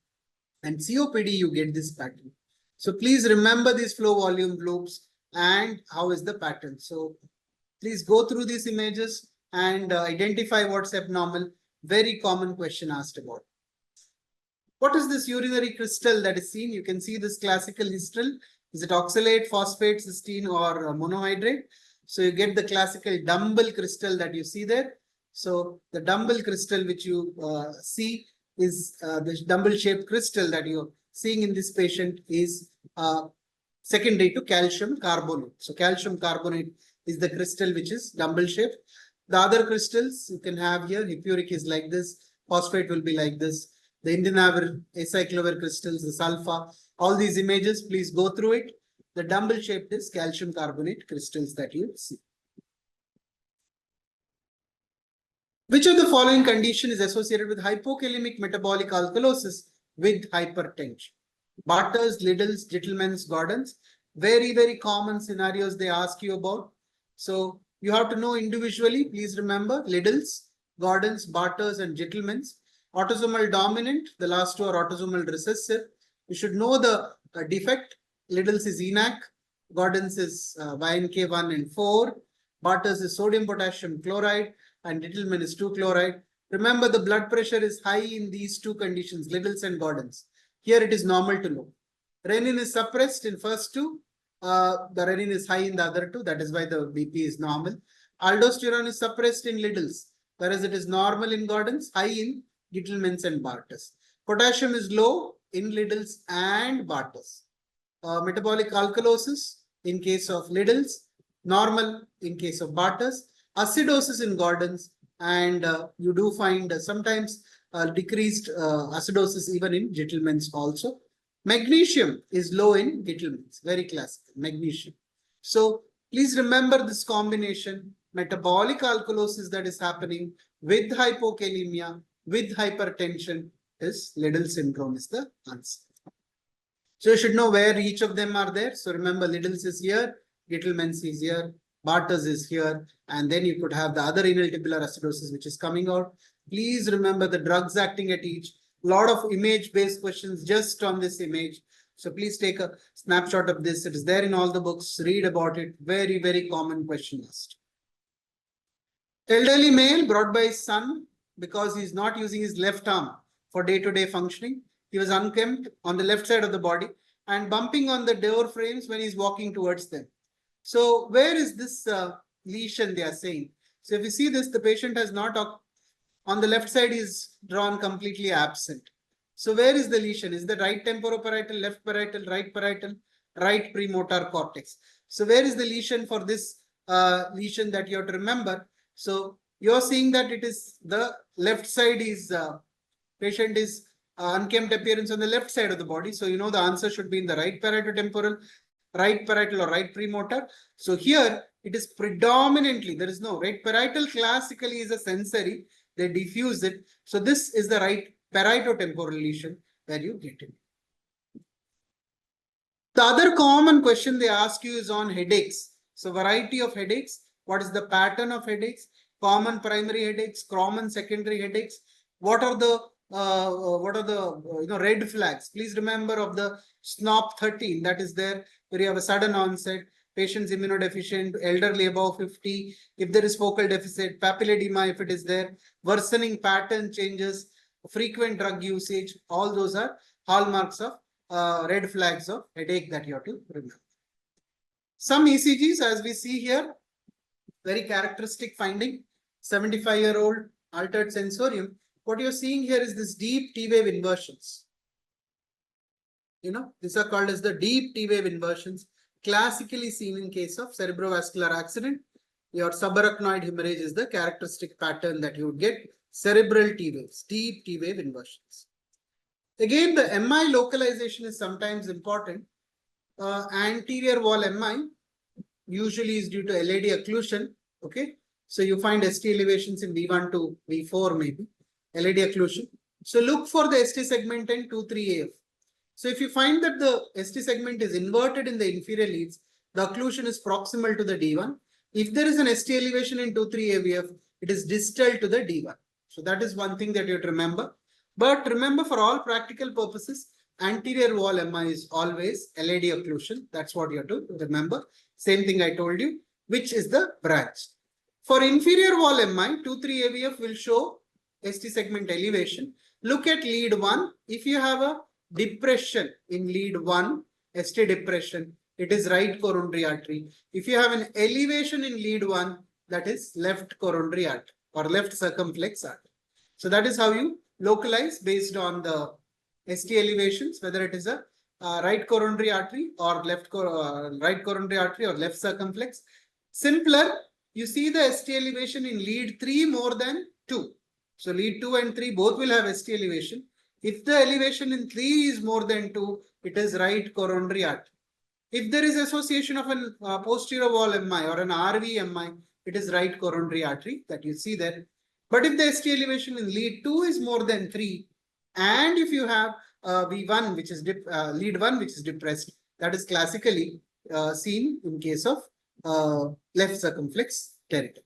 [SPEAKER 2] And COPD, you get this pattern. So please remember these flow volume loops and how is the pattern. So please go through these images and identify what's abnormal. Very common question asked about. What is this urinary crystal that is seen? You can see this classical histol. Is it oxalate, phosphate, cysteine, or monohydrate? So you get the classical dumbbell crystal that you see there. So the dumbbell crystal which you see is this dumbbell shaped crystal that you're seeing in this patient is secondary to calcium carbonate. So calcium carbonate is the crystal which is dumbbell shaped. The other crystals you can have here, hippuric is like this, phosphate will be like this. The Indian acyclovir crystals, the sulfur, all these images, please go through it. The dumbbell shaped is calcium carbonate crystals that you see. Which of the following condition is associated with hypokalemic metabolic alkalosis with hypertension? Barter's, Liddle's, Gentleman's, Gordon's. Very, very common scenarios they ask you about. So you have to know individually. Please remember Liddle's, Gordon's, Barter's, and Gentleman's. Autosomal dominant, the last two are autosomal recessive. You should know the defect. Liddle's is ENaC, Gordon's is YNK1 and 4, Barter's is sodium potassium chloride, and Gentleman is 2-chloride. Remember, the blood pressure is high in these two conditions, Liddle's and Gordon's. Here it is normal to low. Renin is suppressed in first two. The renin is high in the other two. That is why the BP is normal. Aldosterone is suppressed in Liddle's, whereas it is normal in Gordon's, high in Gentleman's and Barter's. Potassium is low in Liddle's and Barter's. Metabolic alkalosis in case of Liddle's, normal in case of Barter's. Acidosis in Gordon's, and you do find sometimes decreased acidosis even in Gentleman's also. Magnesium is low in Gentleman's, very classical, magnesium. So please remember this combination, metabolic alkalosis that is happening with hypokalemia, with hypertension is Liddle syndrome is the answer. So you should know where each of them are there. So remember Liddle's is here, Gentleman's is here, Barter's is here, and then you could have the other renal tubular acidosis which is coming out. Please remember the drugs acting at each. Lot of image-based questions just on this image. So please take a snapshot of this. It is there in all the books. Read about it. Very, very common question asked. Elderly male brought by his son because he is not using his left arm for day-to-day functioning. He was unkempt on the left side of the body and bumping on the door frames when he is walking towards them. So where is this lesion they are saying? So if you see this, the patient has not, on the left side is drawn completely absent. So where is the lesion? Is the right temporoparietal, left parietal, right premotor cortex? So where is the lesion for this lesion that you have to remember? So you're seeing that it is the left side is, patient is unkempt appearance on the left side of the body. So you know the answer should be in the right parietal-temporal, right parietal or right premotor. So here it is predominantly, there is no right parietal classically is a sensory, they diffuse it. So this is the right parieto-temporal lesion where you get it. The other common question they ask you is on headaches. So variety of headaches. What is the pattern of headaches? Common primary headaches, common secondary headaches. What are the red flags? Please remember of the SNOP 13 that is there, where you have a sudden onset, patients immunodeficient, elderly above 50, if there is focal deficit, papilledema if it is there, worsening pattern changes, frequent drug usage, all those are hallmarks of red flags of headache that you have to remember. Some ECGs as we see here, very characteristic finding, 75-year-old altered sensorium. What you're seeing here is this deep T-wave inversions. You know, these are called as the deep T-wave inversions, classically seen in case of cerebrovascular accident. Your subarachnoid hemorrhage is the characteristic pattern that you would get, cerebral T-waves, deep T-wave inversions. Again, the MI localization is sometimes important. Anterior wall MI usually is due to LAD occlusion. Okay, so you find ST elevations in V1 to V4 maybe, LAD occlusion. So look for the ST segment and 2-3 AF. So if you find that the ST segment is inverted in the inferior leads, the occlusion is proximal to the D1. If there is an ST elevation in 2,3 AVF, it is distal to the D1. So that is one thing that you have to remember. But remember, for all practical purposes, anterior wall MI is always LAD occlusion. That's what you have to remember. Same thing I told you, which is the branch. For inferior wall MI, 2,3 AVF will show ST segment elevation. Look at lead 1. If you have a depression in lead 1, ST depression, it is right coronary artery. If you have an elevation in lead 1, that is left coronary artery or left circumflex artery. So that is how you localize based on the ST elevations, whether it is a right coronary artery or right coronary artery or left circumflex. Simpler, you see the ST elevation in lead 3 more than 2. So lead 2 and 3 both will have ST elevation. If the elevation in 3 is more than 2, it is right coronary artery. If there is association of an posterior wall MI or an RV MI, it is right coronary artery that you see there. But if the ST elevation in lead 2 is more than 3, and if you have V1, which is lead 1, which is depressed, that is classically seen in case of left circumflex territory.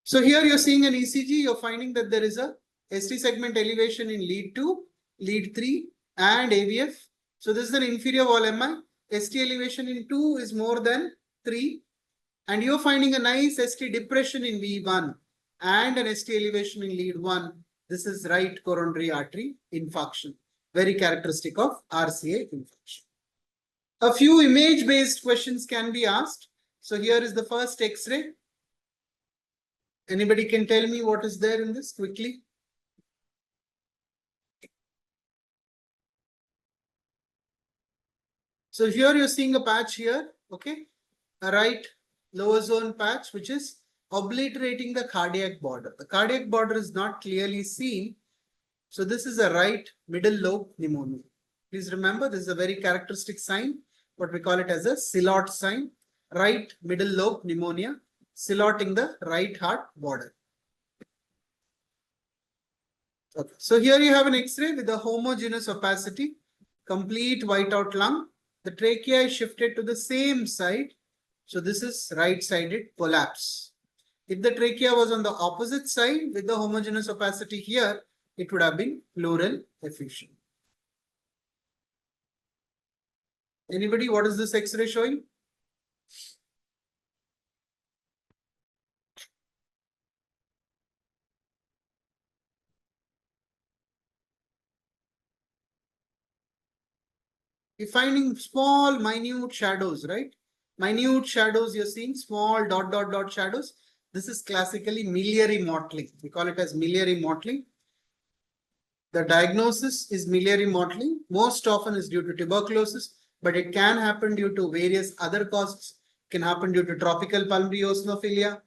[SPEAKER 2] So here you're seeing an ECG, you're finding that there is a ST segment elevation in lead 2, lead 3, and AVF. So this is an inferior wall MI. ST elevation in 2 is more than 3. And you're finding a nice ST depression in V1 and an ST elevation in lead 1. This is right coronary artery infarction, very characteristic of RCA infarction. A few image-based questions can be asked. So here is the first X-ray. Anybody can tell me what is there in this quickly? So here you're seeing a patch here, okay? A right lower zone patch, which is obliterating the cardiac border. The cardiac border is not clearly seen. So this is a right middle lobe pneumonia. Please remember, this is a very characteristic sign, what we call it as a Silhouette sign, right middle lobe pneumonia, silhouetting the right heart border. Okay. So here you have an X-ray with a homogeneous opacity, complete whiteout lung. The trachea is shifted to the same side. So this is right-sided collapse. If the trachea was on the opposite side with the homogeneous opacity here, it would have been pleural effusion. Anybody, what is this X-ray showing? You're finding small, minute shadows, right? Minute shadows, you're seeing small dot, dot, dot shadows. This is classically miliary mottling. We call it as miliary mottling. The diagnosis is miliary mottling. Most often is due to tuberculosis, but it can happen due to various other causes. It can happen due to tropical pulmonary eosinophilia.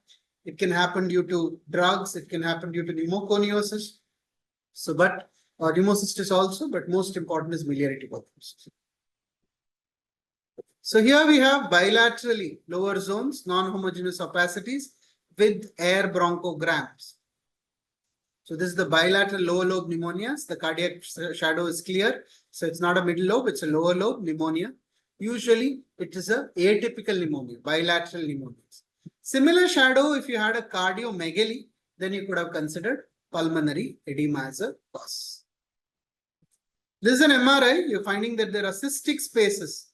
[SPEAKER 2] It can happen due to drugs. It can happen due to pneumoconiosis. So, but pneumocystis also, but most important is miliary tuberculosis. So here we have bilaterally lower zones, non-homogeneous opacities with air bronchograms. So this is the bilateral lower lobe pneumonias. The cardiac shadow is clear. So it's not a middle lobe, it's a lower lobe pneumonia. Usually it is a atypical pneumonia, bilateral pneumonias. Similar shadow, if you had a cardiomegaly, then you could have considered pulmonary edema as a cause. This is an MRI. You're finding that there are cystic spaces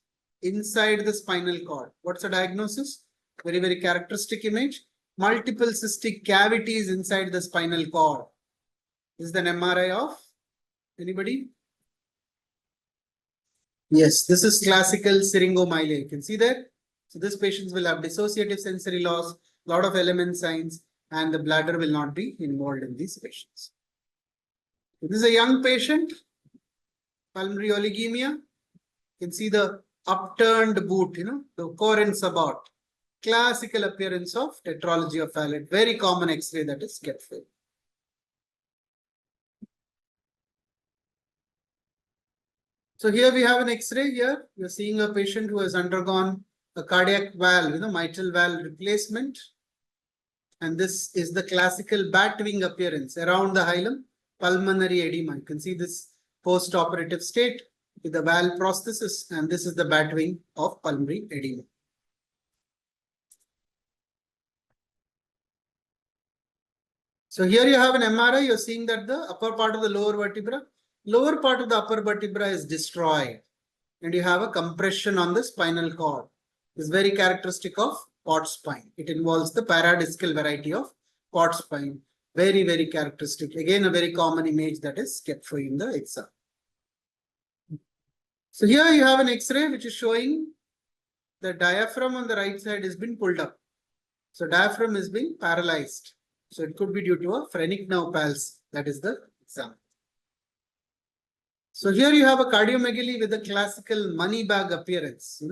[SPEAKER 2] inside the spinal cord. What's the diagnosis? Very, very characteristic image. Multiple cystic cavities inside the spinal cord. This is an MRI of anybody? Yes, this is classical syringomyelia. You can see that. So this patients will have dissociative sensory loss, lot of element signs, and the bladder will not be involved in these patients. This is a young patient, pulmonary oligemia. You can see the upturned boot, the core and subart. Classical appearance of tetralogy of Fallot. Very common X-ray that is get filled. So here we have an X-ray here. You're seeing a patient who has undergone a cardiac valve, mitral valve replacement. And this is the classical bat wing appearance around the hilum, pulmonary edema. You can see this post-operative state with the valve prosthesis, and this is the bat wing of pulmonary edema. So here you have an MRI, you're seeing that the upper part of the lower part of the upper vertebra is destroyed. And you have a compression on the spinal cord. It's very characteristic of pot spine. It involves the paradiscal variety of pot spine. Very, very characteristic. Again, a very common image that is kept for you in the exam. So here you have an X-ray which is showing the diaphragm on the right side has been pulled up. So diaphragm is being paralyzed. So it could be due to a phrenic nerve palsy. That is the example. So here you have a cardiomegaly with a classical money bag appearance.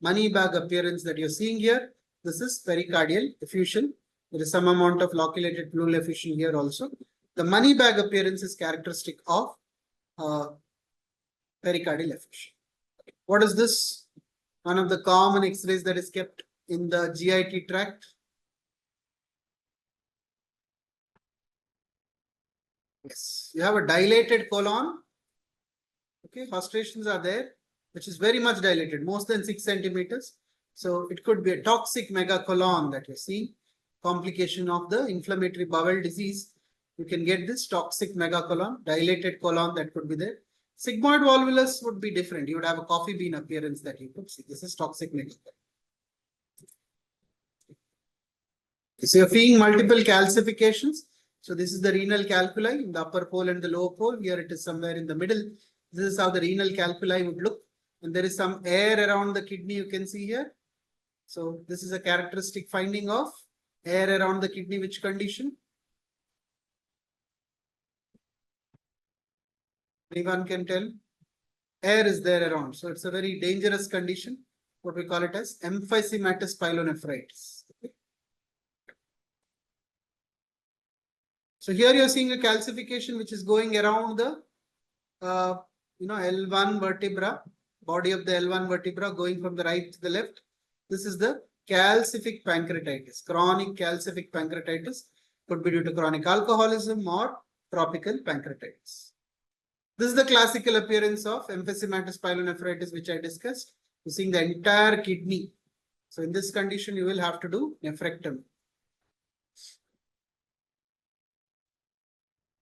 [SPEAKER 2] Money bag appearance that you're seeing here. This is pericardial effusion. There is some amount of loculated pleural effusion here also. The money bag appearance is characteristic of pericardial effusion. What is this? One of the common X-rays that is kept in the GIT tract. Yes, you have a dilated colon. Okay, frustrations are there, which is very much dilated, more than 6 centimeters. So it could be a toxic megacolon that you see. Complication of the inflammatory bowel disease. You can get this toxic megacolon, dilated colon that could be there. Sigmoid volvulus would be different. You would have a coffee bean appearance that you could see. This is toxic megacolon. So you're seeing multiple calcifications. So this is the renal calculi in the upper pole and the lower pole. Here it is somewhere in the middle. This is how the renal calculi would look. And there is some air around the kidney you can see here. So this is a characteristic finding of air around the kidney. Which condition? Anyone can tell? Air is there around. So it's a very dangerous condition. What we call it as emphysematous pyelonephritis. Okay. So here you're seeing a calcification which is going around the L1 vertebra, body of the L1 vertebra going from the right to the left. This is the calcific pancreatitis. Chronic calcific pancreatitis could be due to chronic alcoholism or tropical pancreatitis. This is the classical appearance of emphysematous pyelonephritis, which I discussed. You're seeing the entire kidney. So in this condition, you will have to do nephrectomy.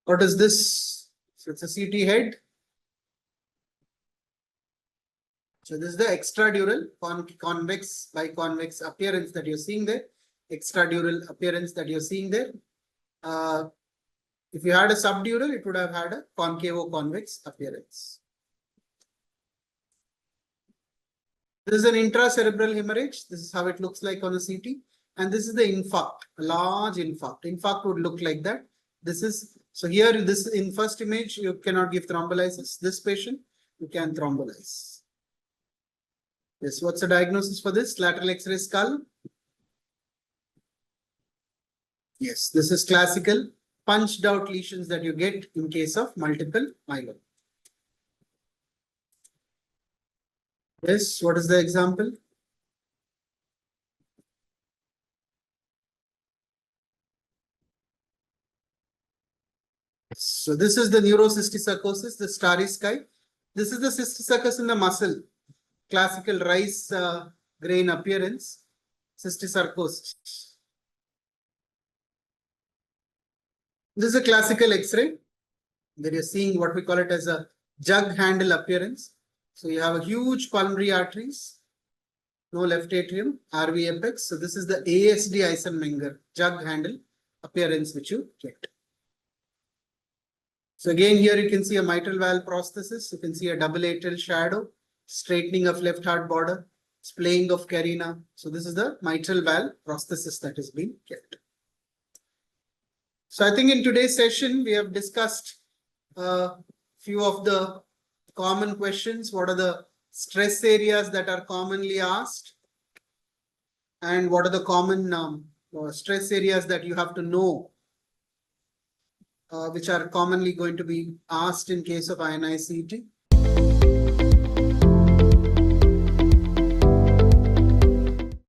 [SPEAKER 2] What is this? So it's a CT head. So this is the extradural convex biconvex appearance that you're seeing there. Extradural appearance that you're seeing there. If you had a subdural, it would have had a concavo-convex appearance. This is an intracerebral hemorrhage. This is how it looks like on a CT. And this is the infarct, a large infarct. Infarct would look like that. This is, so here, this in first image, you cannot give thrombolysis. This patient, you can thrombolyze. Yes, what's the diagnosis for this? Lateral X-ray skull. Yes, this is classical punched out lesions that you get in case of multiple myeloma. Yes, what is the example? So this is the neurocysticercosis, the starry sky. This is the cysticercus in the muscle. Classical rice grain appearance, cysticercosis. This is a classical X-ray where you're seeing what we call it as a jug handle appearance. So you have a huge pulmonary arteries, no left atrium, RV apex. So this is the ASD Eisenmenger jug handle appearance which you get. So again, here you can see a mitral valve prosthesis. You can see a double atrial shadow, straightening of left heart border, splaying of carina. So this is the mitral valve prosthesis that is being kept. So I think in today's session, we have discussed a few of the common questions. What are the stress areas that are commonly asked? And what are the common stress areas that you have to know, which are commonly going to be asked in case of INI-CET?